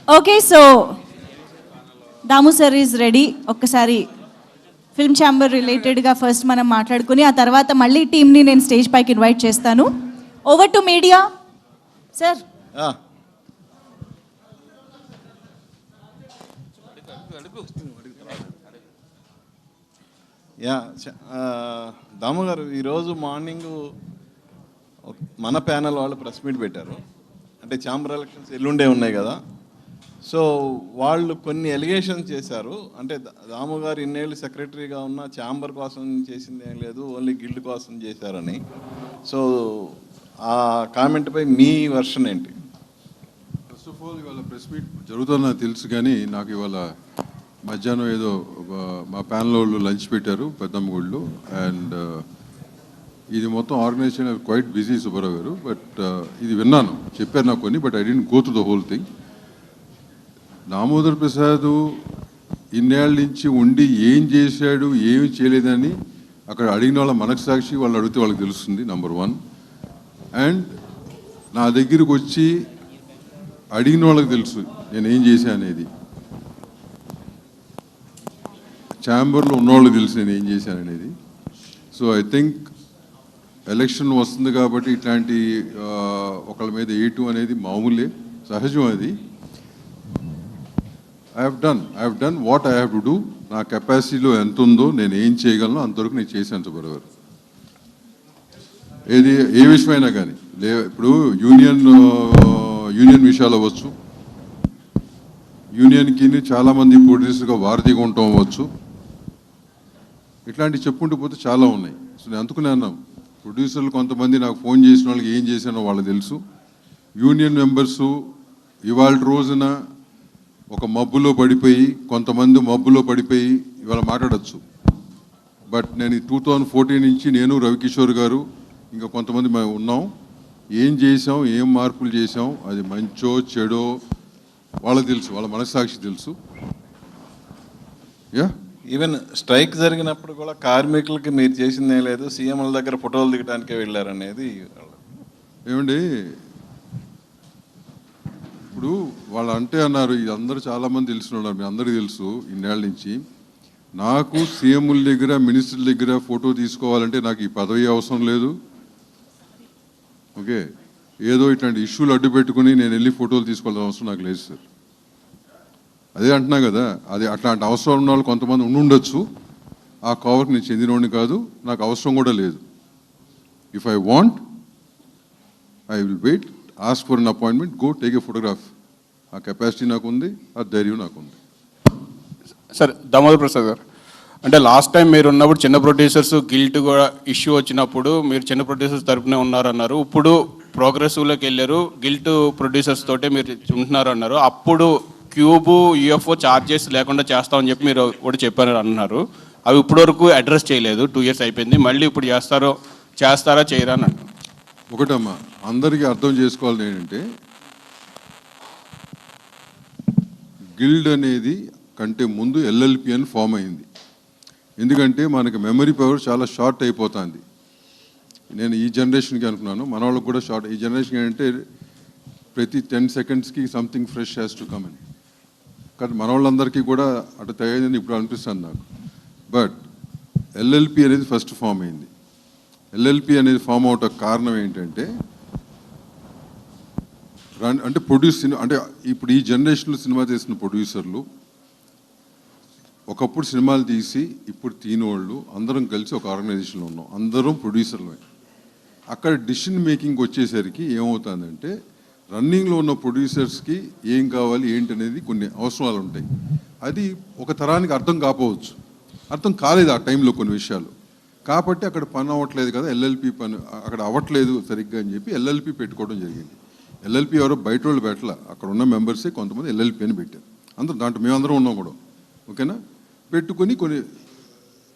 Okay, so Damu sir is ready. ఒక్కసారి film chamber రిలేటెడ్గా first మనం మాట్లాడుకుని ఆ తర్వాత మళ్ళీ టీమ్ని నేను స్టేజ్ పైకి ఇన్వైట్ చేస్తాను. Over to media sir. Damu garu, ఈరోజు మార్నింగ్ మన ప్యానల్ వాళ్ళు ప్రెస్ మీట్ పెట్టారు. అంటే ఛాంబర్ ఎలక్షన్స్ ఎల్లుండే ఉన్నాయి కదా, సో వాళ్ళు కొన్ని ఎలిగేషన్స్ చేశారు. అంటే దాము గారు ఇన్నేళ్ళు సెక్రటరీగా ఉన్న ఛాంబర్ కోసం చేసింది ఏం లేదు, ఓన్లీ గిల్డ్ కోసం చేశారని. సో ఆ కామెంట్పై మీ వర్షన్ ఏంటి? ఫస్ట్ ఆఫ్ ఆల్, ఇవాళ ప్రెస్ మీట్ జరుగుతుందని తెలుసు, కానీ నాకు ఇవాళ మధ్యాహ్నం ఏదో మా ప్యానల్ వాళ్ళు లంచ్ పెట్టారు పెద్దమ్మగుళ్ళు, అండ్ ఇది మొత్తం ఆర్గనైజేషన్ క్వైట్ బిజీ సుబ్బారావు గారు. బట్ ఇది విన్నాను, చెప్పారు నాకు కొన్ని, but I didn't go to the whole thing. Damodar Prasad ఇన్నేళ్ళ నుంచి ఉండి ఏం చేశాడు ఏమి చేయలేదని అక్కడ అడిగిన వాళ్ళ మనకు సాక్షి, వాళ్ళు అడిగితే వాళ్ళకి తెలుస్తుంది, నెంబర్ 1. అండ్ నా దగ్గరికి వచ్చి అడిగిన వాళ్ళకి తెలుసు నేను ఏం చేశా అనేది. ఛాంబర్లో ఉన్నవాళ్ళకి తెలుసు నేను ఏం చేశాను అనేది. సో ఐ థింక్ ఎలక్షన్ వస్తుంది కాబట్టి ఇట్లాంటి ఒకళ్ళ మీద వేయటం అనేది మామూలే, సహజం. అది I have done what I have to do. నా కెపాసిటీలో ఎంత ఉందో నేను ఏం చేయగలను అంతవరకు నేను చేశాను సుబ్బారావు. ఏది ఏ విషయమైనా కానీ ఇప్పుడు యూనియన్ విషయాలు అవ్వచ్చు, యూనియన్కి చాలామంది ప్రొడ్యూసర్గా వారధిగా ఉండటం అవ్వచ్చు, ఇట్లాంటివి చెప్పుకుంటూ పోతే చాలా ఉన్నాయి. సో నేను అందుకునే అన్నాం, ప్రొడ్యూసర్లు కొంతమంది నాకు ఫోన్ చేసిన వాళ్ళకి ఏం చేశానో వాళ్ళకి తెలుసు. యూనియన్ మెంబర్సు ఇవాళ రోజున ఒక మబ్బులో పడిపోయి, కొంతమంది మబ్బులో పడిపోయి ఇవాళ మాట్లాడచ్చు. బట్ నేను 2014 నుంచి నేను రవికిషోర్ గారు ఇంకా కొంతమంది మేము ఉన్నాం, ఏం చేసాం, ఏం మార్పులు చేసాం, అది మంచో చెడో వాళ్ళకి తెలుసు, వాళ్ళ మనస్సాక్షి తెలుసు. ఈవెన్ స్ట్రైక్ జరిగినప్పుడు కూడా కార్మికులకి మీరు చేసిందే లేదు, సీఎంల దగ్గర ఫోటోలు దిగడానికే వెళ్ళారనేది. ఏమండి, ఇప్పుడు వాళ్ళు అంటే అన్నారు, ఇది అందరూ చాలామంది తెలిసిన ఉన్నారు, మీ అందరికీ తెలుసు ఇన్నేళ్ళ నుంచి. నాకు సీఎంల దగ్గర మినిస్టర్ల దగ్గర ఫోటో తీసుకోవాలంటే నాకు ఈ పదవి అవసరం లేదు. ఓకే, ఏదో ఇట్లాంటి ఇష్యూలు అడ్డు పెట్టుకుని నేను వెళ్ళి ఫోటోలు తీసుకోవాల్సిన అవసరం నాకు లేదు సార్. అదే అంటున్నా కదా, అది అట్లాంటి అవసరం ఉన్న వాళ్ళు కొంతమంది ఉండొచ్చు. ఆ కవర్కి నేను చెందినోడిని కాదు, నాకు అవసరం కూడా లేదు. If I want I will wait, ask for an appointment, go take a photograph. ఆ కెపాసిటీ నాకు ఉంది, ఆ ధైర్యం నాకు ఉంది. సార్ దామోదర్ ప్రసాద్ గారు, అంటే లాస్ట్ టైం మీరు ఉన్నప్పుడు చిన్న ప్రొడ్యూసర్స్ గిల్ట్ కూడా ఇష్యూ వచ్చినప్పుడు మీరు చిన్న ప్రొడ్యూసర్స్ తరపునే ఉన్నారన్నారు. ఇప్పుడు ప్రోగ్రెసివ్లోకి వెళ్ళారు, గిల్ట్ ప్రొడ్యూసర్స్ తోటే మీరు ఉంటున్నారు అన్నారు. అప్పుడు క్యూబు యూఎఫ్ఓ ఛార్జెస్ లేకుండా చేస్తామని చెప్పి మీరు కూడా చెప్పారు అన్నారు. అవి ఇప్పటివరకు అడ్రస్ చేయలేదు, 2 years అయిపోయింది. మళ్ళీ ఇప్పుడు చేస్తారా చేయరా అని అంటారు. ఒకటమ్మా, అందరికీ అర్థం చేసుకోవాలి ఏంటంటే, గిల్డ్ అనేది కంటే ముందు ఎల్ఎల్పి అని ఫామ్ అయింది. ఎందుకంటే మనకి మెమరీ పవర్ చాలా షార్ట్ అయిపోతుంది. నేను ఈ జనరేషన్కి అనుకున్నాను, మన వాళ్ళకి కూడా షార్ట్. ఈ జనరేషన్ ఏంటంటే ప్రతి 10 secondsకి something fresh has to come in. కానీ మన వాళ్ళందరికీ కూడా అటు తయారైందని ఇప్పుడు అనిపిస్తుంది నాకు. బట్ ఎల్ఎల్పి అనేది ఫస్ట్ ఫామ్ అయింది. ఎల్ఎల్పి అనేది ఫామ్ అవటం కారణం ఏంటంటే, అంటే అంటే ఇప్పుడు ఈ జనరేషన్లో సినిమా చేసిన ప్రొడ్యూసర్లు ఒకప్పుడు సినిమాలు తీసి ఇప్పుడు తీనోళ్ళు అందరం కలిసి ఒక ఆర్గనైజేషన్లో ఉన్నాం, అందరం ప్రొడ్యూసర్లమే. అక్కడ డిసిషన్ మేకింగ్ వచ్చేసరికి ఏమవుతుందంటే, రన్నింగ్లో ఉన్న ప్రొడ్యూసర్స్కి ఏం కావాలి ఏంటి అనేది కొన్ని అవసరాలు ఉంటాయి. అది ఒక తరానికి అర్థం కాకపోవచ్చు, అర్థం కాలేదు ఆ టైంలో కొన్ని విషయాలు. కాబట్టి అక్కడ పని అవ్వట్లేదు కదా, ఎల్ఎల్పి పని అక్కడ అవ్వట్లేదు సరిగ్గా అని చెప్పి ఎల్ఎల్పి పెట్టుకోవడం జరిగింది. ఎల్ఎల్పి ఎవరో బయట వాళ్ళు పెట్టాల, అక్కడ ఉన్న మెంబర్సే కొంతమంది ఎల్ఎల్పి అని పెట్టారు. అందరూ దాంట్లో మేమందరం ఉన్నాం కూడా. ఓకేనా, పెట్టుకుని కొన్ని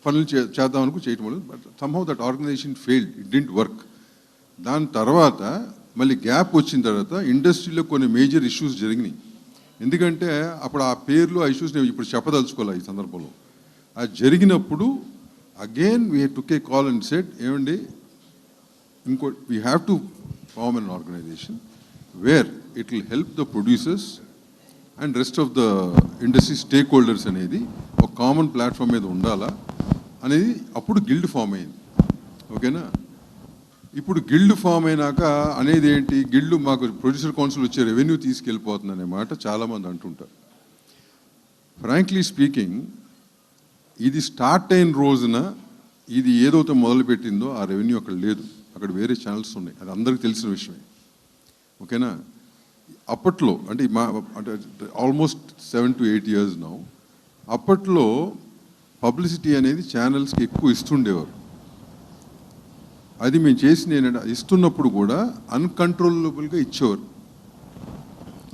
పనులు చేద్దామనుకు చేయటం వల్ల but somehow that organization failed, it didn't work. దాని తర్వాత మళ్ళీ గ్యాప్ వచ్చిన తర్వాత ఇండస్ట్రీలో కొన్ని మేజర్ ఇష్యూస్ జరిగినాయి. ఎందుకంటే అప్పుడు ఆ పేర్లు ఆ ఇష్యూస్ నేను ఇప్పుడు చెప్పదలుచుకోవాలి. ఈ సందర్భంలో అది జరిగినప్పుడు again we took a call and said, ఏమండి ఇంకో we have to form an organization where it will help the producers and rest of the industry stakeholders అనేది ఒక కామన్ ప్లాట్ఫామ్ మీద ఉండాలా అనేది అప్పుడు గిల్డ్ ఫామ్ అయింది. ఓకేనా? ఇప్పుడు గిల్డ్ ఫామ్ అయినాక అనేది ఏంటి, గిల్డ్ మాకు ప్రొడ్యూసర్ కౌన్సిల్ వచ్చే రెవెన్యూ తీసుకెళ్ళిపోతుంది అనే మాట చాలామంది అంటుంటారు. ఫ్రాంక్లీ స్పీకింగ్, ఇది స్టార్ట్ అయిన రోజున ఇది ఏదైతే మొదలుపెట్టిందో ఆ రెవెన్యూ అక్కడ లేదు, అక్కడ వేరే ఛానల్స్ ఉన్నాయి, అది అందరికీ తెలిసిన విషయమే. ఓకేనా? అప్పట్లో అంటే అంటే ఆల్మోస్ట్ 7 to 8 years నౌ, అప్పట్లో పబ్లిసిటీ అనేది ఛానల్స్కి ఎక్కువ ఇస్తుండేవారు. అది మేము చేసిన ఏంటంటే ఇస్తున్నప్పుడు కూడా అన్కంట్రోలబుల్గా ఇచ్చేవారు,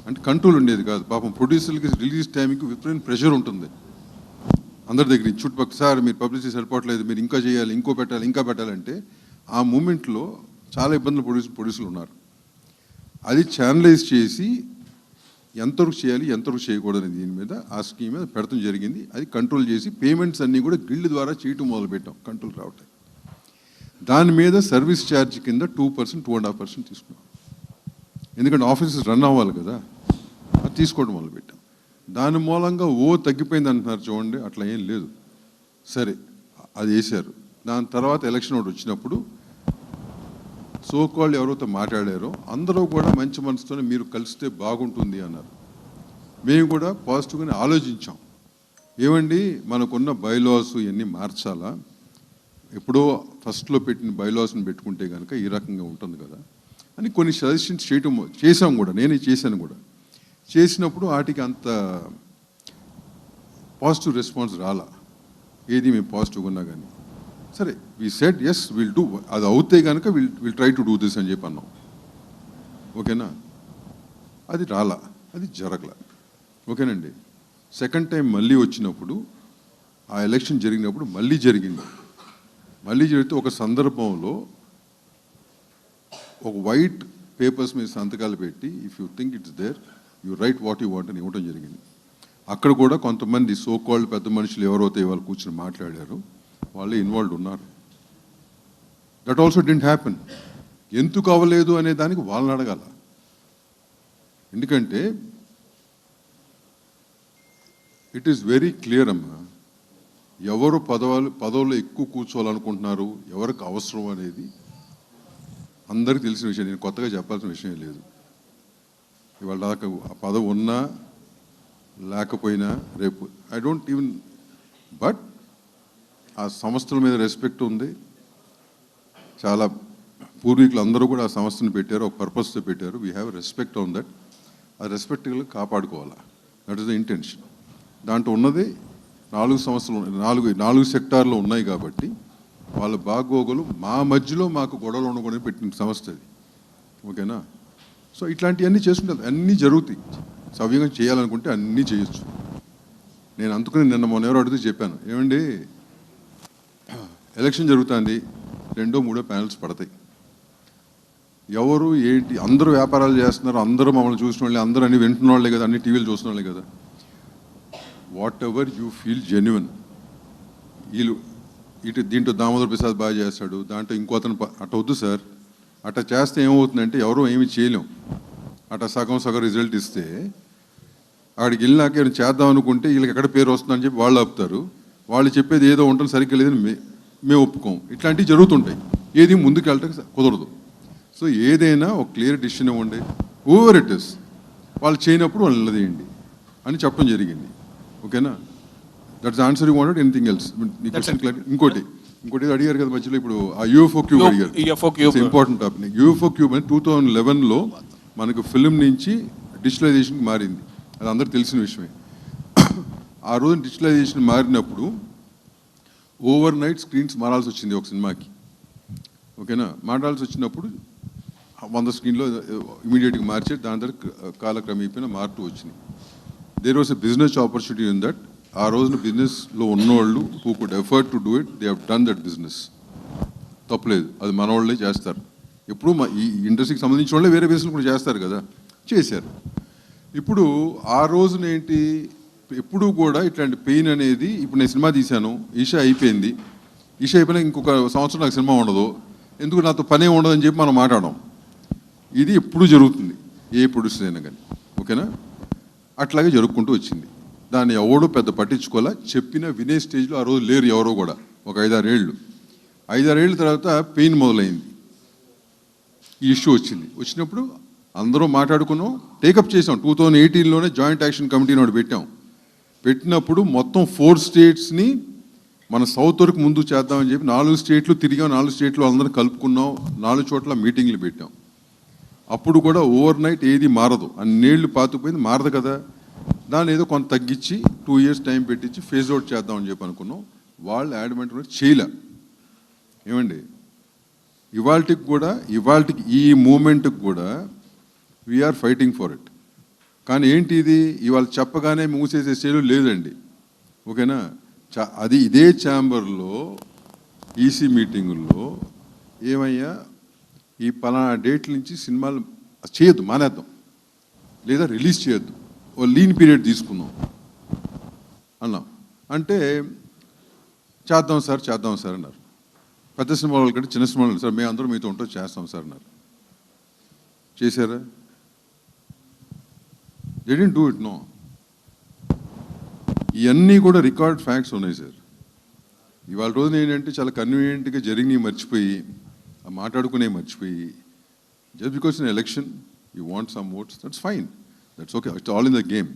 అంటే కంట్రోల్ ఉండేది కాదు. పాపం ప్రొడ్యూసర్లకి రిలీజ్ టైంకి విపరీత ప్రెషర్ ఉంటుంది అందరి దగ్గర. చుట్టుపక్కల సార్ మీరు పబ్లిసిటీ సరిపోవట్లేదు, మీరు ఇంకా చేయాలి, ఇంకో పెట్టాలి, ఇంకా పెట్టాలంటే ఆ మూమెంట్లో చాలా ఇబ్బందులు ప్రొడ్యూసర్లు ఉన్నారు. అది ఛానలైజ్ చేసి ఎంతవరకు చేయాలి ఎంతవరకు చేయకూడదు దీని మీద ఆ స్కీమ్ మీద పెడతాం జరిగింది. అది కంట్రోల్ చేసి పేమెంట్స్ అన్నీ కూడా గిల్డ్ ద్వారా చేయటం మొదలుపెట్టాం, కంట్రోల్ రావటం. దాని మీద సర్వీస్ ఛార్జ్ కింద 2%, 2.5% తీసుకున్నాం. ఎందుకంటే ఆఫీసెస్ రన్ అవ్వాలి కదా, అది తీసుకోవడం మొదలుపెట్టాం. దాని మూలంగా తగ్గిపోయింది అంటున్నారు చూడండి, అట్లా ఏం లేదు. సరే, అది వేశారు. దాని తర్వాత ఎలక్షన్ ఒకటి వచ్చినప్పుడు సోకాళ్ళు ఎవరైతే మాట్లాడారో అందరూ కూడా మంచి మనసుతోనే మీరు కలిస్తే బాగుంటుంది అన్నారు. మేము కూడా పాజిటివ్గానే ఆలోచించాం. ఏమండి, మనకున్న బైలాస్ ఇవన్నీ మార్చాలా, ఎప్పుడో ఫస్ట్లో పెట్టిన బైలాస్ని పెట్టుకుంటే కనుక ఈ రకంగా ఉంటుంది కదా అని కొన్ని సజెషన్స్ చేసాం కూడా, నేనే చేశాను కూడా. చేసినప్పుడు వాటికి అంత పాజిటివ్ రెస్పాన్స్ రాలా, ఏది మేము పాజిటివ్గా ఉన్నా కానీ. సరే, we said yes will do, అది అవుతే కనుక will try to do this అని చెప్పి అన్నాం. ఓకేనా? అది రాలా, అది జరగల. ఓకేనండి. సెకండ్ టైం మళ్ళీ వచ్చినప్పుడు ఆ ఎలక్షన్ జరిగినప్పుడు మళ్ళీ జరిగింది. మళ్ళీ జరిగితే ఒక సందర్భంలో ఒక వైట్ పేపర్స్ మీద సంతకాలు పెట్టి if you think it's there you write what you want అని ఇవ్వడం జరిగింది. అక్కడ కూడా కొంతమంది సోకాల్డ్ పెద్ద మనుషులు ఎవరైతే వాళ్ళు కూర్చొని మాట్లాడారో వాళ్ళే ఇన్వాల్వ్ ఉన్నారు. That also didn't happen. ఎందుకు అవ్వలేదు అనే దానికి వాళ్ళని అడగాల. ఎందుకంటే ఇట్ ఈస్ వెరీ క్లియర్ అమ్మా, ఎవరు పదవులు ఎక్కువ కూర్చోవాలనుకుంటున్నారు, ఎవరికి అవసరం అనేది అందరికీ తెలిసిన విషయం. నేను కొత్తగా చెప్పాల్సిన విషయం లేదు. ఇవాళ దాకా ఆ పదవి ఉన్నా లేకపోయినా రేపు ఐ డోంట్ ఈవెన్, బట్ ఆ సంస్థల మీద రెస్పెక్ట్ ఉంది. చాలా పూర్వీకులు అందరూ కూడా ఆ సంస్థను పెట్టారు, ఒక పర్పస్తో పెట్టారు. We have respect on that. ఆ రెస్పెక్ట్గా కాపాడుకోవాలా, దట్ ఈస్ ద ఇంటెన్షన్. దాంట్లో ఉన్నది 4 సంస్థలు, 4 సెక్టార్లు ఉన్నాయి కాబట్టి వాళ్ళ బాగోగులు మా మధ్యలో మాకు గొడవలు ఉండకుండా పెట్టిన సంస్థ అది. ఓకేనా? సో ఇట్లాంటివన్నీ చేసుకుంటారు, అన్నీ జరుగుతాయి. సవ్యంగా చేయాలనుకుంటే అన్నీ చేయొచ్చు. నేను అందుకని నిన్న మొన్న ఎవరు అడిగితే చెప్పాను, ఏమండి ఎలక్షన్ జరుగుతుంది, 2, 3 ప్యానల్స్ పడతాయి, ఎవరు ఏంటి అందరూ వ్యాపారాలు చేస్తున్నారు, అందరూ మమ్మల్ని చూసిన వాళ్ళే, అందరూ అన్ని వింటున్న వాళ్ళే కదా, అన్ని టీవీలు చూసిన వాళ్ళే కదా. What ever you feel genuine. వీళ్ళు దీంట్లో దామోదర్ ప్రసాద్ బాగా చేస్తాడు, దాంట్లో ఇంకో అతను అట్ట వద్దు సార్. అట్లా చేస్తే ఏమవుతుందంటే ఎవరూ ఏమి చేయలేం. అట్లా సగం రిజల్ట్ ఇస్తే అక్కడికి వెళ్ళినాక ఏమైనా చేద్దాం అనుకుంటే వీళ్ళకి ఎక్కడ పేరు వస్తుందని చెప్పి వాళ్ళు ఆపుతారు. వాళ్ళు చెప్పేది ఏదో ఉంటుంది సరిగ్గా లేదని మేము ఒప్పుకోం. ఇట్లాంటివి జరుగుతుంటాయి. ఏది ముందుకు వెళ్ళటం కుదరదు. సో ఏదైనా ఒక క్లియర్ డిసిషన్ ఇవ్వండి. ఓవర్ ఇట్ ఇస్ వాళ్ళు చేయనప్పుడు వాళ్ళు నిలదీయండి అని చెప్పడం జరిగింది. ఓకేనా? That's answer you wanted, anything else? ఇంకోటి అడిగారు కదా మధ్యలో, ఇప్పుడు ఆ యూఎఫ్ఓ క్యూబ్ అడిగారు. Important topic. యూఎఫ్ఓ క్యూబ్ అని 2011లో మనకు ఫిల్మ్ నుంచి డిజిటలైజేషన్కి మారింది. అది అందరికీ తెలిసిన విషయమే. ఆ రోజు డిజిటలైజేషన్ మారినప్పుడు ఓవర్ నైట్ స్క్రీన్స్ మారాల్సి వచ్చింది ఒక సినిమాకి. ఓకేనా? మారాల్సి వచ్చినప్పుడు 100 స్క్రీన్లో ఇమీడియట్గా మార్చి దాని తర్వాత కాలక్రమేపైనా మారుతూ వచ్చినాయి. There was a business opportunity in that. ఆ రోజున బిజినెస్లో ఉన్నవాళ్ళు who could afford to do it, they have done that business. తప్పలేదు, అది మన వాళ్ళే చేస్తారు. ఎప్పుడు ఈ ఇండస్ట్రీకి సంబంధించిన వాళ్ళే వేరే బిజినెస్ కూడా చేస్తారు కదా, చేశారు. ఇప్పుడు ఆ రోజున ఏంటి, ఎప్పుడు కూడా ఇట్లాంటి పెయిన్ అనేది, ఇప్పుడు నేను సినిమా తీశాను, ఈషా అయిపోయింది, ఈషా అయిపోయినా ఇంకొక సంవత్సరం నాకు సినిమా ఉండదు, ఎందుకు నాతో పనే ఉండదు అని చెప్పి మనం మాట్లాడడం. ఇది ఎప్పుడు జరుగుతుంది ఏ ప్రొడ్యూసర్ అయినా కానీ. ఓకేనా? అట్లాగే జరుపుకుంటూ వచ్చింది. దాన్ని ఎవడో పెద్ద పట్టించుకోవాలా, చెప్పిన వినే స్టేజ్లో ఆ రోజు లేరు ఎవరో కూడా. ఒక 5-6 ఏళ్ళ తర్వాత పెయిన్ మొదలైంది, ఈ ఇష్యూ వచ్చినప్పుడు అందరూ మాట్లాడుకున్నాం, టేకప్ చేసాం. 2018లోనే జాయింట్ యాక్షన్ కమిటీని ఒకటి పెట్టినప్పుడు మొత్తం 4 స్టేట్స్ని మన సౌత్ వరకు ముందు చేద్దామని చెప్పి 4 స్టేట్లు తిరిగాం. 4 స్టేట్లు అందరం కలుపుకున్నాం, 4 చోట్ల మీటింగ్లు పెట్టాం. అప్పుడు కూడా ఓవర్ నైట్ ఏది మారదు, అన్నేళ్ళు పాతుకుపోయింది, మారదు కదా. దాన్ని ఏదో కొంత తగ్గించి 2 years టైం పెట్టించి ఫేజ్ అవుట్ చేద్దామని చెప్పి అనుకున్నాం. వాళ్ళు యాడ్మెంట్ చేయలే. ఏమండి, ఇవాళకి ఈ మూమెంట్కి కూడా వీఆర్ ఫైటింగ్ ఫర్ ఇట్. కానీ ఏంటి ఇది, ఇవాళ చెప్పగానే మూసేసే స్టేలు లేదండి. ఓకేనా, అది ఇదే ఛాంబర్లో ఈసీ మీటింగుల్లో ఏమయ్యా, ఈ పలానా డేట్ల నుంచి సినిమాలు చేయొద్దు, మానేద్దాం, లేదా రిలీజ్ చేయొద్దు, ఓ లీన్ పీరియడ్ తీసుకుందాం అన్నాం. అంటే చేద్దాం సార్ అన్నారు. పెద్ద సినిమా వాళ్ళ కంటే చిన్న సినిమా వాళ్ళు, సార్ మేము అందరూ మీతో ఉంటూ చేస్తాం సార్ అన్నారు. చేశారా? They didn't do it. No. ఇవన్నీ కూడా రికార్డ్ ఫ్యాక్ట్స్ ఉన్నాయి సార్. ఇవాళ రోజున ఏంటంటే చాలా కన్వీనియంట్గా జరిగినవి మర్చిపోయి, మాట్లాడుకునే మర్చిపోయి, just because in election you want some votes, that's fine, that's okay, it's all in the game.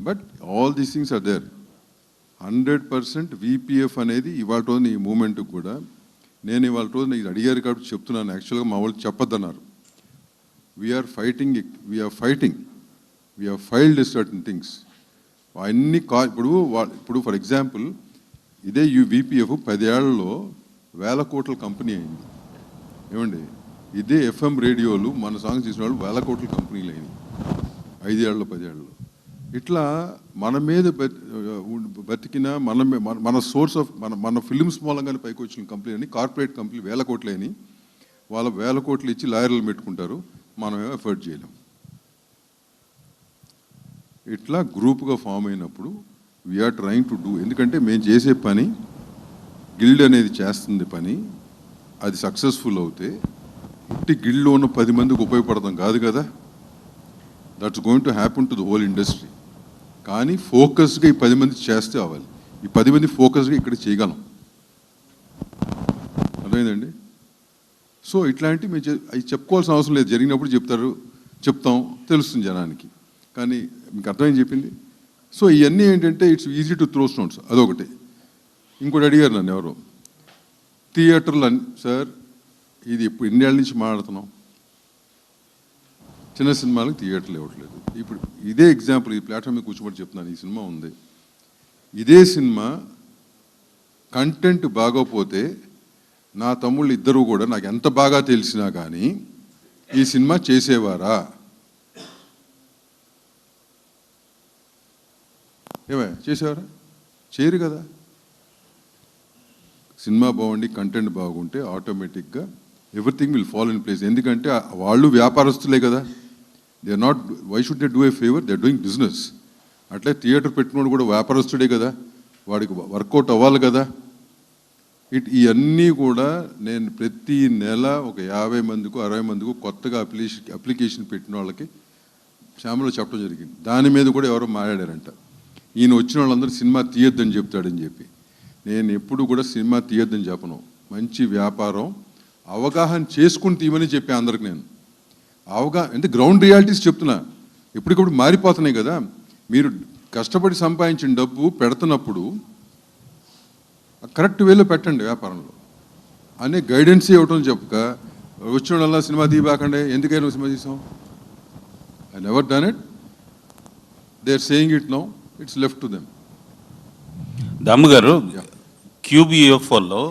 But all these things are there. 100% VPF అనేది ఇవాళ రోజున ఈ మూమెంట్కి కూడా, నేను ఇవాళ రోజున ఇది అడిగారు కాబట్టి చెప్తున్నాను. యాక్చువల్గా మా వాళ్ళు చెప్పొద్దన్నారు. We're fighting, we have failed certain things. అన్ని ఇప్పుడు ఫర్ ఎగ్జాంపుల్ ఇదే VPF 10 ఏళ్లలో 1000 కోట్ల కంపెనీ అయింది. ఏమండి, ఇదే FM రేడియోలు మన సాంగ్స్ చేసిన వాళ్ళు 1000 కోట్ల కంపెనీలు అయినాయి 5 ఏళ్ళలో 10 ఏళ్ళలో. ఇట్లా మన మీద బతికిన మన సోర్స్ ఆఫ్ మన ఫిల్మ్స్ మూలంగానే పైకి వచ్చిన కంపెనీ అని, కార్పొరేట్ కంపెనీలు 1000 కోట్లు అయినాయి. వాళ్ళ 1000 కోట్లు ఇచ్చి లాయర్లు పెట్టుకుంటారు, మనమేమో ఎఫర్ట్ చేయలేం. ఇట్లా గ్రూప్గా ఫామ్ అయినప్పుడు వీఆర్ ట్రయింగ్ టు డూ. ఎందుకంటే మేము చేసే పని, గిల్డ్ అనేది చేస్తుంది పని, అది సక్సెస్ఫుల్ అవుతే ఇట్టి గిల్డ్లో ఉన్న 10 మందికి ఉపయోగపడతాం కాదు కదా. That's going to happen to the whole industry. కానీ ఫోకస్గా ఈ 10 మంది చేస్తే అవ్వాలి. ఈ 10 మంది ఫోకస్గా ఇక్కడ చేయగలం. అర్థమైందండి? సో ఇట్లాంటివి మేము అవి చెప్పుకోవాల్సిన అవసరం లేదు. జరిగినప్పుడు చెప్తాం, తెలుస్తుంది జనానికి. కానీ మీకు అర్థమైంది చెప్పింది. సో ఇవన్నీ ఏంటంటే it's easy to throw stones, అదొకటి. ఇంకోటి అడిగారు నన్ను ఎవరో, థియేటర్లు సార్ ఇది ఇప్పుడు ఇన్నేళ్ళ నుంచి మాట్లాడుతున్నాం, చిన్న సినిమాలకు థియేటర్లు ఇవ్వట్లేదు. ఇప్పుడు ఇదే ఎగ్జాంపుల్, ఈ ప్లాట్ఫామ్ మీద కూర్చోబడి చెప్తున్నాను. ఈ సినిమా ఉంది, ఇదే సినిమా కంటెంట్ బాగోపోతే నా తమ్ముళ్ళు ఇద్దరు కూడా నాకు ఎంత బాగా తెలిసినా కానీ ఈ సినిమా చేసేవారా? చేసేవారా? చేయరు కదా. సినిమా బాగుండి కంటెంట్ బాగుంటే ఆటోమేటిక్గా everything will follow in place. ఎందుకంటే వాళ్ళు వ్యాపారస్తులే కదా. They are not, why should they do a favour, they are doing business. అట్లే థియేటర్ పెట్టినోడు కూడా వ్యాపారస్తుడే కదా, వాడికి వర్కౌట్ అవ్వాలి కదా. ఇవన్నీ కూడా నేను ప్రతి నెల ఒక 50 మందికో 60 మందికో కొత్తగా అప్లికేషన్ పెట్టిన వాళ్ళకి శ్యామలో చెప్పడం జరిగింది. దాని మీద కూడా ఎవరో మాట్లాడారంట, ఈయన వచ్చిన వాళ్ళందరూ సినిమా తీయొద్దని చెప్తాడని చెప్పి. నేను ఎప్పుడు కూడా సినిమా తీయొద్దని చెప్పను. మంచి వ్యాపారం అవగాహన చేసుకుని తీయమని చెప్పే అందరికి నేను. అంటే గ్రౌండ్ రియాలిటీస్ చెప్తున్నా. ఎప్పటికప్పుడు మారిపోతున్నాయి కదా. మీరు కష్టపడి సంపాదించిన డబ్బు పెడుతున్నప్పుడు కరెక్ట్ వేలో పెట్టండి వ్యాపారంలో అనే గైడెన్స్ ఇవ్వటం చెప్పక, వచ్చిన వాళ్ళ సినిమా తీయబాకండి, ఎందుకైనా సినిమా తీసాం. I never done it. They are saying it now, it's left to them. దమ్ము గారు, QBUFOలో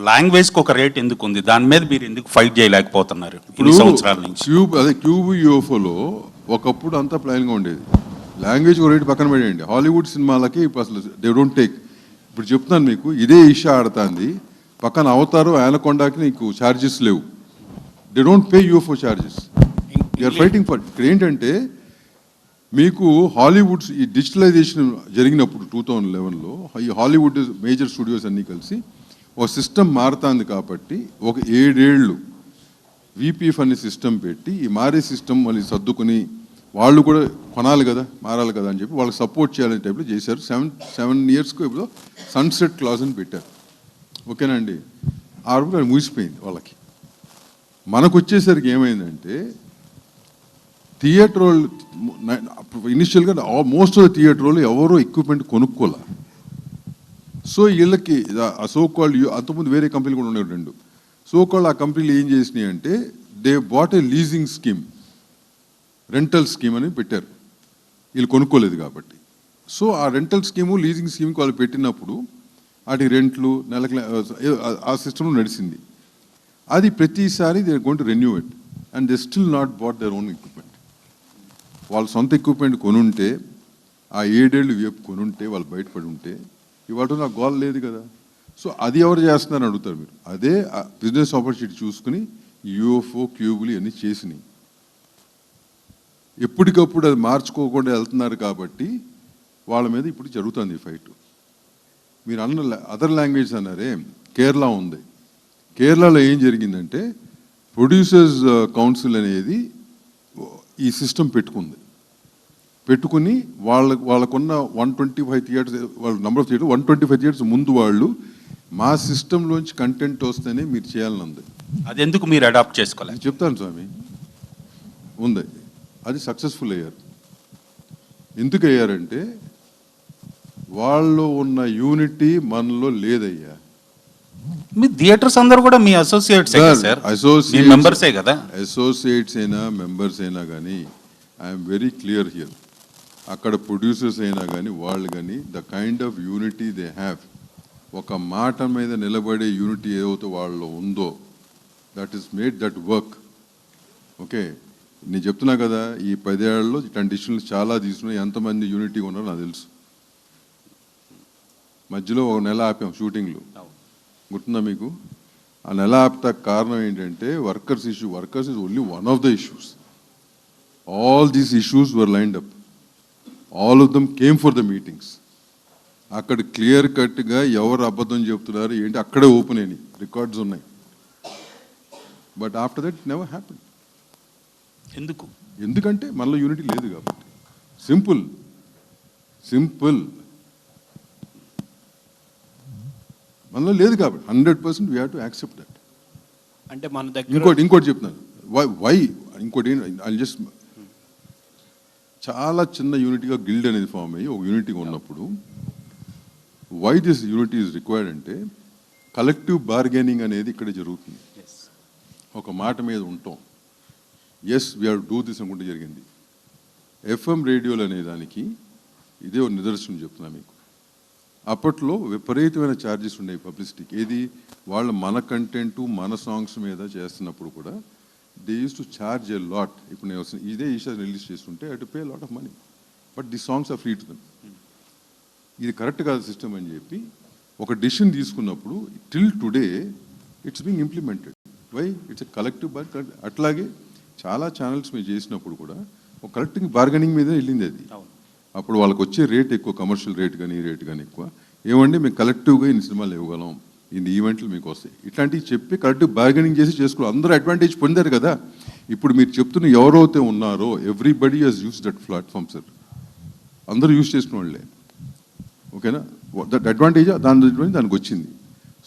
లాంగ్వేజ్కి ఒక రేట్ ఎందుకు ఉంది? దాని మీద మీరు ఎందుకు ఫైట్ చేయలేకపోతున్నారు ఇన్ని సంవత్సరాల నుంచి? QBUFOలో ఒకప్పుడు అంతా ప్లాన్గా ఉండేది. లాంగ్వేజ్ ఒక రేటు పక్కన పెట్టేయండి. హాలీవుడ్ సినిమాలకి అసలు దే డోంట్ టేక్. ఇప్పుడు చెప్తున్నాను మీకు, ఇదే ఇషా ఆడుతుంది, పక్కన అవతారు ఆనకొండకి నీకు ఛార్జెస్ లేవు. They don't pay UFO charges. They are fighting for. ఇక్కడ ఏంటంటే మీకు హాలీవుడ్ ఈ డిజిటలైజేషన్ జరిగినప్పుడు 2011లో ఈ హాలీవుడ్ మేజర్ స్టూడియోస్ అన్నీ కలిసి ఒక సిస్టమ్ మారుతుంది కాబట్టి ఒక 7 ఏళ్ళు VPF అనే సిస్టమ్ పెట్టి ఈ మారే సిస్టమ్ మళ్ళీ సర్దుకుని వాళ్ళు కూడా కొనాలి కదా, మారాలి కదా అని చెప్పి వాళ్ళకి సపోర్ట్ చేయాలనే టైప్లో చేశారు. 7 yearsకు ఇప్పుడు సన్సెట్ క్లాజ్ అని పెట్టారు. ఓకేనా అండి? ఆ రూపాయలు ముగిసిపోయింది వాళ్ళకి. మనకు వచ్చేసరికి ఏమైందంటే థియేటర్ వాళ్ళు ఇనిషియల్గా మోస్ట్ ఆఫ్ ద థియేటర్ వాళ్ళు ఎవరో ఎక్విప్మెంట్ కొనుక్కోలే. సో వీళ్ళకి సోకాల్డ్ అంతకుముందు వేరే కంపెనీలు కూడా ఉన్నాయి 2. సోకాల్డ్ ఆ కంపెనీలు ఏం చేసినాయి అంటే they bought a leasing scheme, rental scheme అని పెట్టారు. వీళ్ళు కొనుక్కోలేదు కాబట్టి. సో ఆ రెంటల్ స్కీము లీజింగ్ స్కీమ్కి వాళ్ళు పెట్టినప్పుడు వాటి రెంట్లు నెలకి ఆ సిస్టమ్ నడిచింది. అది ప్రతిసారి they are going to renew it and they still not bought their own equipment. వాళ్ళ సొంత ఎక్విప్మెంట్ కొనుంటే ఆ 7 ఏళ్ళు వేపు కొనుంటే వాళ్ళు బయటపడి ఉంటే ఇవాళ నాకు గోల్ లేదు కదా. సో అది ఎవరు చేస్తున్నారని అడుగుతారు మీరు. అదే బిజినెస్ ఆపర్చునిటీ చూసుకుని యూఎఫ్ఓ క్యూబులు ఇవన్నీ చేసినాయి. ఎప్పటికప్పుడు అది మార్చుకోకుండా వెళ్తున్నారు కాబట్టి వాళ్ళ మీద ఇప్పుడు జరుగుతుంది ఈ ఫైట్. మీరు అన్న అదర్ లాంగ్వేజ్ అన్నారే, కేరళ ఉంది. కేరళలో ఏం జరిగిందంటే ప్రొడ్యూసర్స్ కౌన్సిల్ అనేది ఈ సిస్టమ్ పెట్టుకుని వాళ్ళకున్న 125 థియేటర్స్, వాళ్ళ నెంబర్ ఆఫ్ థియేటర్స్ 125 థియేటర్స్ ముందు వాళ్ళు మా సిస్టంలోంచి కంటెంట్ వస్తేనే మీరు చేయాలని ఉంది. అది ఎందుకు మీరు అడాప్ట్ చేసుకోవాలి? చెప్తాను స్వామి, ఉంది. అది సక్సెస్ఫుల్ అయ్యారు. ఎందుకు అయ్యారంటే వాళ్ళు ఉన్న యూనిటీ మనలో లేదయ్యా. మీ థియేటర్స్ అందరూ కూడా మీ అసోసియేట్స్ సార్, మెంబర్సే కదా. అసోసియేట్స్ అయినా మెంబర్స్ అయినా కానీ ఐఎమ్ వెరీ క్లియర్ హియర్. అక్కడ ప్రొడ్యూసర్స్ అయినా కానీ వాళ్ళు కానీ the kind of unity they have, ఒక మాట మీద నిలబడే యూనిటీ ఏదైతే వాళ్ళలో ఉందో that is made that work. Okay, నేను చెప్తున్నా కదా, ఈ 10 ఏళ్లలో ఇట్లాంటి డిసిషన్లు చాలా తీసుకున్నాయి. ఎంతమంది యూనిటీ ఉన్నారో నాకు తెలుసు. మధ్యలో 1 నెల ఆపాం షూటింగ్లు, గుర్తుందా మీకు? ఆ నెల ఆపుతా కారణం ఏంటంటే workers issue. Workers is only one of the issues. All these issues were lined up. All of them came for the meetings. అక్కడ క్లియర్ కట్గా ఎవరు అబద్ధం చెప్తున్నారు ఏంటి అక్కడే ఓపెన్ అయినాయి, రికార్డ్స్ ఉన్నాయి. But after that never happen. ఎందుకంటే మనలో యూనిటీ లేదు కాబట్టి. సింపుల్ మనలో లేదు కాబట్టి 100% we have to accept that. అంటే మన దగ్గర ఇంకోటి చెప్తున్నాను. వై ఇంకోటి ఐ జస్ట్ చాలా చిన్న యూనిటీగా గిల్డ్ అనేది ఫామ్ అయ్యి ఒక యూనిటీగా ఉన్నప్పుడు why this unity is required అంటే కలెక్టివ్ బార్గెనింగ్ అనేది ఇక్కడ జరుగుతుంది. ఒక మాట మీద ఉంటాం, yes we have do this అనుకుంటే జరిగింది. FM రేడియోలు అనే దానికి ఇదే ఒక నిదర్శనం చెప్తున్నా మీకు. అప్పట్లో విపరీతమైన ఛార్జెస్ ఉండేవి పబ్లిసిటీకి. ఏది వాళ్ళు మన కంటెంట్ మన సాంగ్స్ మీద చేస్తున్నప్పుడు కూడా they use to charge a lot. ఇప్పుడు నేను ఇదే ఈషా రిలీజ్ చేస్తుంటే I to pay lot of money, but the songs are free to them. ఇది కరెక్ట్ కాదు సిస్టమ్ అని చెప్పి ఒక డిసిషన్ తీసుకున్నప్పుడు till today it's being implemented. Why? It's a collective bargaining. అట్లాగే చాలా ఛానల్స్ మీరు చేసినప్పుడు కూడా ఒక కలెక్టివ్ బార్గెనింగ్ మీద వెళ్ళింది అది. అప్పుడు వాళ్ళకి వచ్చే రేట్ ఎక్కువ, కమర్షియల్ రేట్ కానీ ఈ రేట్ కానీ ఎక్కువ. ఏమంటే మేము కలెక్టివ్గా ఇన్ని సినిమాలు ఇవ్వగలం, ఇన్ని ఈవెంట్లు మీకు వస్తాయి, ఇట్లాంటివి చెప్పి కలెక్టివ్ బార్గెనింగ్ చేసి చేసుకోవాలి. అందరూ అడ్వాంటేజ్ పొందారు కదా. ఇప్పుడు మీరు చెప్తున్న ఎవరైతే ఉన్నారో everybody has use that platform sir. అందరూ యూస్ చేసుకున్న వాళ్ళే. ఓకేనా? దట్ అడ్వాంటేజ్ దానికి వచ్చింది.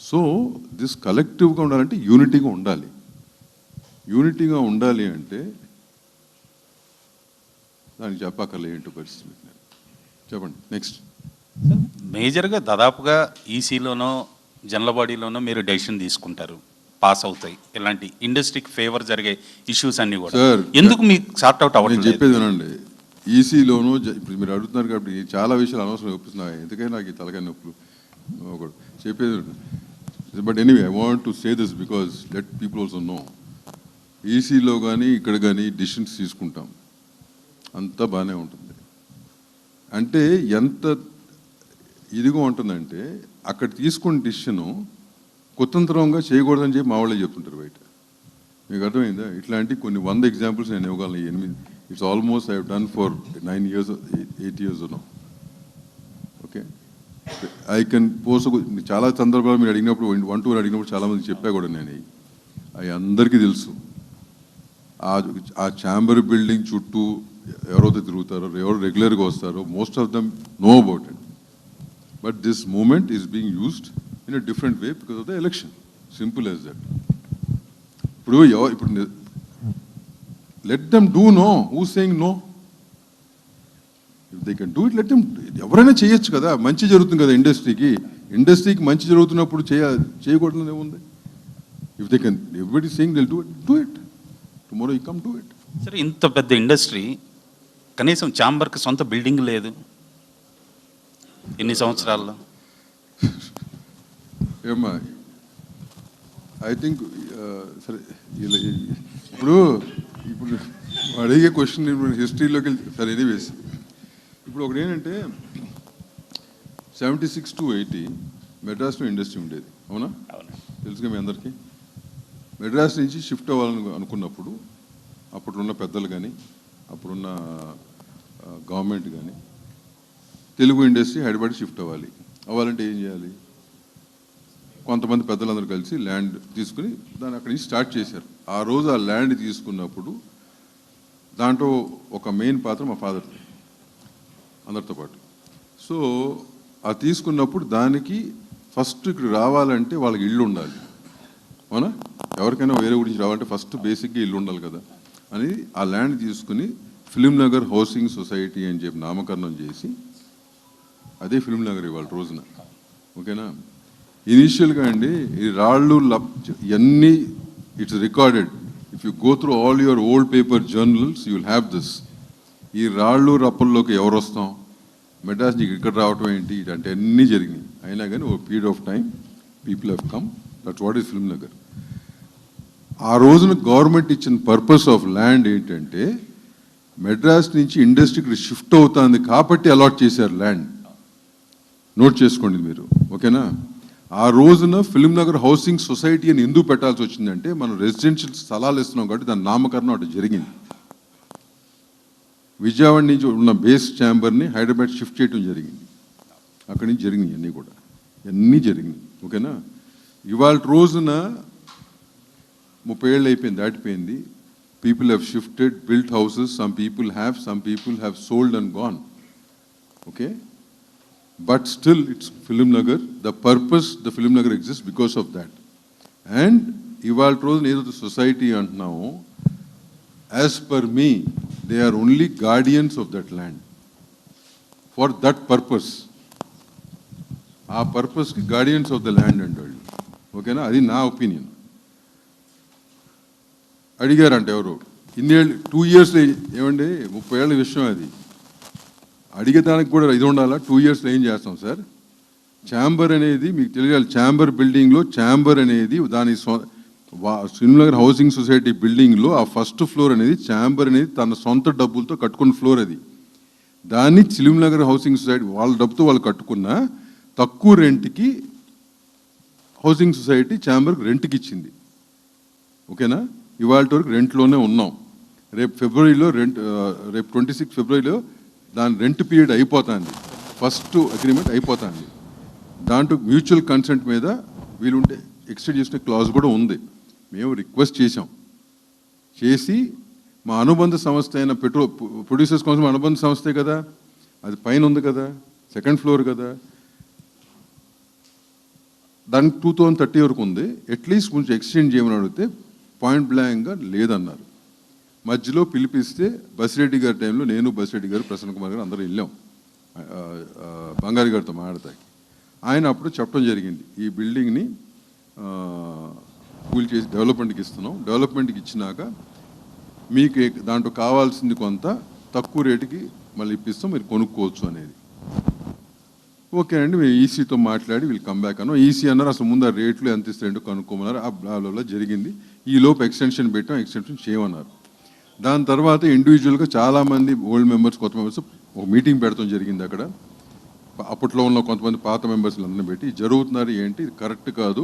సో దిస్ కలెక్టివ్గా ఉండాలంటే యూనిటీగా ఉండాలి. యూనిటీగా ఉండాలి అంటే దానికి చెప్పక్కర్లే ఏంటో పరిస్థితి. చెప్పండి నెక్స్ట్. మేజర్గా దాదాపుగా ఈసీలోనో జనరల్ బాడీలోనో మీరు డెసిషన్ తీసుకుంటారు, పాస్ అవుతాయి. ఇలాంటి ఇండస్ట్రీకి ఫేవర్ జరిగే ఇష్యూస్ అన్ని కూడా సార్ ఎందుకు మీకు సార్ట్ అవుట్ అవ్వడం? నేను చెప్పేది వినండి. ఈసీలోనూ ఇప్పుడు మీరు అడుగుతున్నారు కాబట్టి చాలా విషయాలు అనవసరం ఒప్పిస్తున్నాయి. ఎందుకని నాకు ఈ తలకాయ నొప్పులు ఒకటి చెప్పేది. But anyway I want to say this because let people also know. ఈసీలో కానీ ఇక్కడ కానీ డిసిషన్స్ తీసుకుంటాం, అంతా బాగానే ఉంటుంది. అంటే ఎంత ఇదిగా ఉంటుందంటే అక్కడ తీసుకున్న డిసిషను కుతంత్రంగా చేయకూడదని చెప్పి మా వాళ్ళే చెప్తుంటారు బయట. మీకు అర్థమైందా? ఇట్లాంటి కొన్ని 100 ఎగ్జాంపుల్స్ నేను ఇవ్వగలను. 8 it's almost I have done for 9 years 8 years no. Okay, I can post. చాలా సందర్భాలు మీరు అడిగినప్పుడు 1-2 అడిగినప్పుడు చాలామంది చెప్పా కూడా నేను. అవి అందరికీ తెలుసు. ఆ ఛాంబర్ బిల్డింగ్ చుట్టూ ఎవరైతే తిరుగుతారో ఎవరు రెగ్యులర్గా వస్తారో most of them know about it. But this moment is being used in a different way because of the election. Simple as that. ఇప్పుడు let them do no. Who saying no? If they can do it, let them. ఎవరైనా చేయొచ్చు కదా, మంచి జరుగుతుంది కదా ఇండస్ట్రీకి మంచి జరుగుతున్నప్పుడు చేయకూడదు ఏముంది? If they can, everybody saying they do it. Tomorrow you come do it. సరే, ఇంత పెద్ద ఇండస్ట్రీ, కనీసం ఛాంబర్కి సొంత బిల్డింగ్ లేదు ఎన్ని సంవత్సరాల్లో? ఏమ్మా, ఐ థింక్ సరే, ఇప్పుడు అడిగే క్వశ్చన్ హిస్టరీలోకి వెళ్తే సరే, ఎనీవేస్ ఇప్పుడు ఒకటి ఏంటంటే 76 to 80 మెడ్రాస్లో ఇండస్ట్రీ ఉండేది, అవునా? తెలుసుగా మీ అందరికీ. మెడ్రాస్ నుంచి షిఫ్ట్ అవ్వాలని అనుకున్నప్పుడు అప్పుడున్న పెద్దలు కానీ అప్పుడున్న గవర్నమెంట్ కానీ తెలుగు ఇండస్ట్రీ హైదరాబాద్ షిఫ్ట్ అవ్వాలంటే ఏం చేయాలి? కొంతమంది పెద్దలందరూ కలిసి ల్యాండ్ తీసుకుని దాన్ని అక్కడి నుంచి స్టార్ట్ చేశారు. ఆ రోజు ఆ ల్యాండ్ తీసుకున్నప్పుడు దాంట్లో ఒక మెయిన్ పాత్ర మా ఫాదర్ అందరితో పాటు. సో ఆ తీసుకున్నప్పుడు దానికి ఫస్ట్ ఇక్కడ రావాలంటే వాళ్ళకి ఇల్లు ఉండాలి, అవునా? ఎవరికైనా వేరే గురించి రావాలంటే ఫస్ట్ బేసిక్గా ఇల్లు ఉండాలి కదా అని ఆ ల్యాండ్ తీసుకుని ఫిలింనగర్ హౌసింగ్ సొసైటీ అని చెప్పి నామకరణం చేసి అదే ఫిలింనగర్ ఇవాళ రోజున, ఓకేనా? ఇనీషియల్గా అండి ఈ రాళ్ళు ఇవన్నీ it's recorded. If you go through all your old paper journals you will have this. ఈ రాళ్ళు రప్పల్లోకి ఎవరు వస్తాం, మెడ్రాస్ నీకు ఇక్కడ రావటం ఏంటి, ఇదంటే అన్నీ జరిగినాయి. అయినా కానీ a period of time people have come. That's what is Filmnagar. ఆ రోజున గవర్నమెంట్ ఇచ్చిన పర్పస్ ఆఫ్ ల్యాండ్ ఏంటంటే మెడ్రాస్ నుంచి ఇండస్ట్రీకి షిఫ్ట్ అవుతుంది కాబట్టి అలాట్ చేశారు ల్యాండ్. నోట్ చేసుకోండి మీరు, ఓకేనా? ఆ రోజున ఫిలింనగర్ హౌసింగ్ సొసైటీ అని ఎందుకు పెట్టాల్సి వచ్చిందంటే మనం రెసిడెన్షియల్ స్థలాలు ఇస్తున్నాం కాబట్టి దాని నామకరణం అటు జరిగింది. విజయవాడ నుంచి ఉన్న బేస్ ఛాంబర్ని హైదరాబాద్ షిఫ్ట్ చేయడం జరిగింది. అక్కడి నుంచి జరిగినాయి అన్నీ కూడా, అన్నీ జరిగినాయి, ఓకేనా? ఇవాళ రోజున 30 ఏళ్ళు అయిపోయింది, దాటిపోయింది. People have shifted, built houses. Some people have sold and gone, okay? But still it's Filimnagar. The purpose the Filimnagar exists because of that. And ఇవాళ రోజున ఏదో సొసైటీ అంటున్నాము, as per me they are only guardians of that land for that purpose. ఆ పర్పస్కి guardians of the land అండి వాళ్ళు, ఓకేనా? అది నా ఒపీనియన్. అడిగారంట ఎవరు ఇన్నేళ్ళు 2 years ఏమండి 30 ఏళ్ళ విషయం అది. అడిగేదానికి కూడా ఇది ఉండాలా? 2 yearsలో ఏం చేస్తాం సార్? ఛాంబర్ అనేది మీకు తెలియాలి. ఛాంబర్ బిల్డింగ్లో ఛాంబర్ అనేది దాని ఫిలింనగర్ హౌసింగ్ సొసైటీ బిల్డింగ్లో ఆ ఫస్ట్ ఫ్లోర్ అనేది ఛాంబర్ అనేది తన సొంత డబ్బులతో కట్టుకున్న ఫ్లోర్ అది. దాన్ని ఫిలింనగర్ హౌసింగ్ సొసైటీ వాళ్ళ డబ్బుతో వాళ్ళు కట్టుకున్న తక్కువ రెంట్కి హౌసింగ్ సొసైటీ ఛాంబర్కి రెంట్కి ఇచ్చింది, ఓకేనా? ఇవాళ వరకు రెంట్లోనే ఉన్నాం. రేపు 26 ఫిబ్రవరిలో దాని రెంట్ పీరియడ్ అయిపోతుంది, ఫస్ట్ అగ్రిమెంట్ అయిపోతుంది. దాంట్లో మ్యూచువల్ కన్సెంట్ మీద వీలుంటే ఎక్స్టెండ్ చేసిన క్లాజ్ కూడా ఉంది. మేము రిక్వెస్ట్ చేసి మా అనుబంధ సంస్థ అయిన ప్రొడ్యూసర్స్ కోసం అనుబంధ సంస్థే కదా, అది పైన ఉంది కదా, 2nd floor కదా, దానికి 2030 వరకు ఉంది. అట్లీస్ట్ కొంచెం ఎక్స్టెండ్ చేయమని అడిగితే పాయింట్ బ్లాంక్గా లేదన్నారు. మధ్యలో పిలిపిస్తే బసిరెడ్డి గారి టైంలో నేను, బసిరెడ్డి గారు, ప్రసన్న కుమార్ గారు అందరూ వెళ్ళాం బంగారు గారితో మాట్లాడతాకి. ఆయన అప్పుడు చెప్పడం జరిగింది, ఈ బిల్డింగ్ని కూల్ చేసి డెవలప్మెంట్కి ఇస్తున్నాం, డెవలప్మెంట్కి ఇచ్చినాక మీకు దాంట్లో కావాల్సింది కొంత తక్కువ రేటుకి మళ్ళీ ఇప్పిస్తాం, మీరు కొనుక్కోవచ్చు అనేది. ఓకే అండి, మేము ఈసీతో మాట్లాడి వీళ్ళు కంబ్యాక్ అన్నాం. ఈసీ అన్నారు అసలు ముందు ఆ రేట్లు ఎంత ఇస్తారంటో కనుక్కోమన్నారు. ఆ బ్లాబ్లా జరిగింది. ఈ లోపు ఎక్స్టెన్షన్ పెట్టాం, ఎక్స్టెన్షన్ చేయమన్నారు. దాని తర్వాత ఇండివిజువల్గా చాలామంది ఓల్డ్ మెంబర్స్, కొత్త మెంబర్స్ ఒక మీటింగ్ పెడతాం జరిగింది అక్కడ. అప్పట్లో ఉన్న కొంతమంది పాత మెంబర్స్ని అందరినీ పెట్టి జరుగుతున్నారు ఏంటి, కరెక్ట్ కాదు,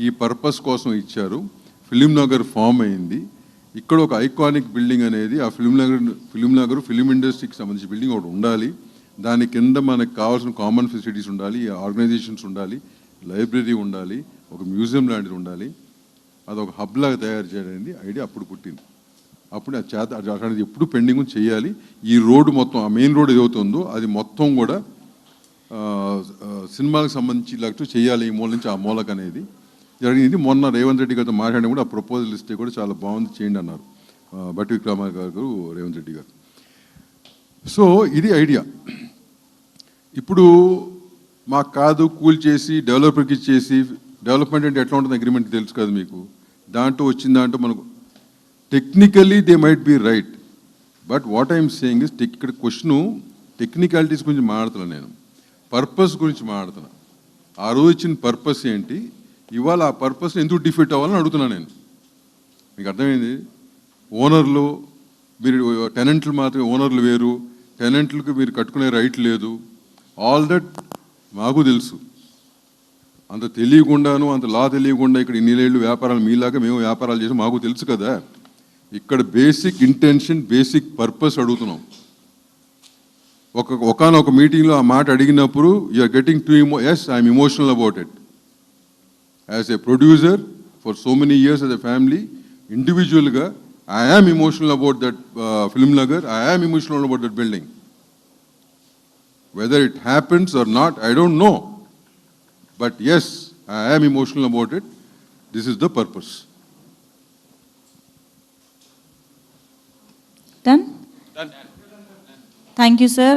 ఈ పర్పస్ కోసం ఇచ్చారు, ఫిలింనగర్ ఫామ్ అయింది, ఇక్కడ ఒక ఐకానిక్ బిల్డింగ్ అనేది ఆ ఫిలింనగర్ ఫిలిం ఇండస్ట్రీకి సంబంధించి బిల్డింగ్ ఒకటి ఉండాలి, దాని కింద మనకు కావాల్సిన కామన్ ఫెసిలిటీస్ ఉండాలి, ఆర్గనైజేషన్స్ ఉండాలి, లైబ్రరీ ఉండాలి, ఒక మ్యూజియం లాంటిది ఉండాలి, అదొక హబ్ లాగా తయారు చేయడానికి ఐడియా అప్పుడు పుట్టింది. అప్పుడు అది చేత అట్లాంటిది ఎప్పుడు పెండింగ్ చేయాలి. ఈ రోడ్డు మొత్తం, ఆ మెయిన్ రోడ్ ఏదవుతుందో అది మొత్తం కూడా సినిమాలకు సంబంధించి ఇలాంటి చేయాలి, ఈ మూల నుంచి ఆ మూలకు అనేది జరిగింది. మొన్న రేవంత్ రెడ్డి గారితో మాట్లాడిన కూడా ఆ ప్రపోజల్ ఇస్తే కూడా చాలా బాగుంది, చేయండి అన్నారు బట్టి విక్రమార్క గారు, రేవంత్ రెడ్డి గారు. సో ఇది ఐడియా. ఇప్పుడు మాకు కాదు, కూల్ చేసి డెవలపర్కి ఇచ్చేసి, డెవలప్మెంట్ అంటే ఎట్లా ఉంటుంది అగ్రిమెంట్ తెలుసు కదా మీకు, దాంట్లో వచ్చిన దాంట్లో మనకు technically they might be right, but what I'm saying is ఇక్కడ క్వశ్చను టెక్నికాలిటీస్ గురించి మాట్లాడుతున్నాను, నేను పర్పస్ గురించి మాట్లాడుతున్నా. ఆ రోజు ఇచ్చిన పర్పస్ ఏంటి, ఇవాళ ఆ పర్పస్ ఎందుకు డిఫీట్ అవ్వాలని అడుగుతున్నాను నేను. మీకు అర్థమైంది? ఓనర్లు మీరు టెనెంట్లు మాత్రమే, ఓనర్లు వేరు, టెనెంట్లకు మీరు కట్టుకునే రైట్ లేదు. ఆల్ దట్ మాకు తెలుసు. అంత తెలియకుండాను, అంత లా తెలియకుండా ఇక్కడ ఇన్నేళ్ళు వ్యాపారాలు మీలాగా మేము వ్యాపారాలు చేసి మాకు తెలుసు కదా. ఇక్కడ బేసిక్ ఇంటెన్షన్, బేసిక్ పర్పస్ అడుగుతున్నాం. ఒకనొక మీటింగ్లో ఆ మాట అడిగినప్పుడు you're getting to yes I'm emotional about it. As a producer for so many years as a family, ఇండివిజువల్గా I am emotional about that film nagar. I am emotional about that building. Whether it happens or not, I don't know. But yes, I am emotional about it. This is the purpose. Done? Thank you, sir.